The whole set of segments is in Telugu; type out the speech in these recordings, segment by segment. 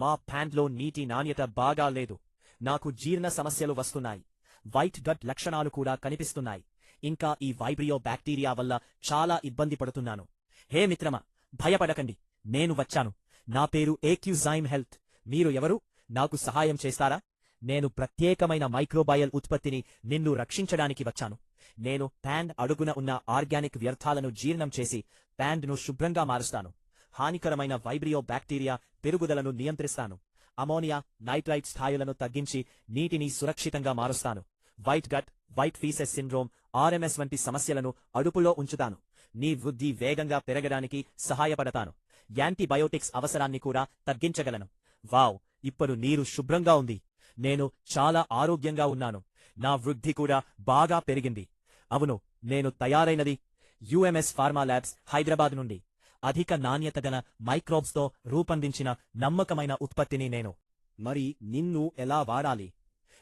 మా ప్యాంట్లో నీటి నాణ్యత బాగా లేదు. నాకు జీర్ణ సమస్యలు వస్తున్నాయి. వైట్ గట్ లక్షణాలు కూడా కనిపిస్తున్నాయి. ఇంకా ఈ వైబ్రియో బ్యాక్టీరియా వల్ల చాలా ఇబ్బంది పడుతున్నాను. హే మిత్రమా, భయపడకండి, నేను వచ్చాను. నా పేరు ఏక్యుజైమ్ హెల్త్. మీరు ఎవరు? నాకు సహాయం చేస్తారా? నేను ప్రత్యేకమైన మైక్రోబయల్ ఉత్పత్తిని నిన్ను రక్షించడానికి వచ్చాను. నేను ప్యాండ్ అడుగున ఉన్న ఆర్గానిక్ వ్యర్థాలను జీర్ణం చేసి ప్యాండ్ను శుభ్రంగా మారుస్తాను. హానికరమైన వైబ్రియో బ్యాక్టీరియా పెరుగుదలను నియంత్రిస్తాను. అమోనియా, నైట్రైట్ స్థాయిలను తగ్గించి నీటిని సురక్షితంగా మారుస్తాను. White gut, white feces syndrome, RMS వంటి సమస్యలను అదుపులో ఉంచుతాను. నీ వృద్ధి వేగంగా పెరగడానికి సహాయపడతాను. యాంటీబయోటిక్స్ అవసరాన్ని కూడా తగ్గించగలను. వావ్, ఇప్పుడు నీరు శుభ్రంగా ఉంది. నేను చాలా ఆరోగ్యంగా ఉన్నాను. నా వృద్ధి కూడా బాగా పెరిగింది. అవును, నేను తయారైనది యుఎంఎస్ ఫార్మా ల్యాబ్స్, హైదరాబాద్ నుండి. అధిక నాణ్యత గల మైక్రోబ్స్తో రూపొందించిన నమ్మకమైన ఉత్పత్తిని నేను. మరి నిన్ను ఎలా వాడాలి?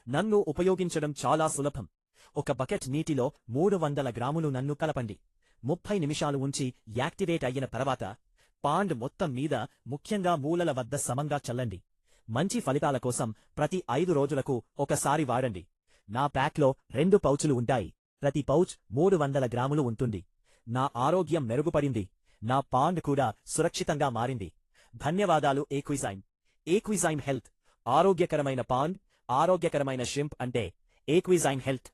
నన్ను ఉపయోగించడం చాలా సులభం. ఒక బకెట్ నీటిలో 300 గ్రాములు నన్ను కలపండి. 30 నిమిషాలు ఉంచి యాక్టివేట్ అయిన తర్వాత పాండ్ మొత్తం మీద, ముఖ్యంగా మూలల వద్ద సమంగా చల్లండి. మంచి ఫలితాల కోసం ప్రతి 5 రోజులకు ఒకసారి వాడండి. నా ప్యాక్లో 2 పౌచులు ఉంటాయి. ప్రతి పౌచ్ 300 గ్రాములు ఉంటుంది. నా ఆరోగ్యం మెరుగుపడింది. నా పాండ్ కూడా సురక్షితంగా మారింది. ధన్యవాదాలు ఏక్విజైమ్. ఏక్విజైమ్ హెల్త్. ఆరోగ్యకరమైన పాండ్, ఆరోగ్యకరమైన షింప్ అంటే ఏక్విజైమ్ హెల్త్.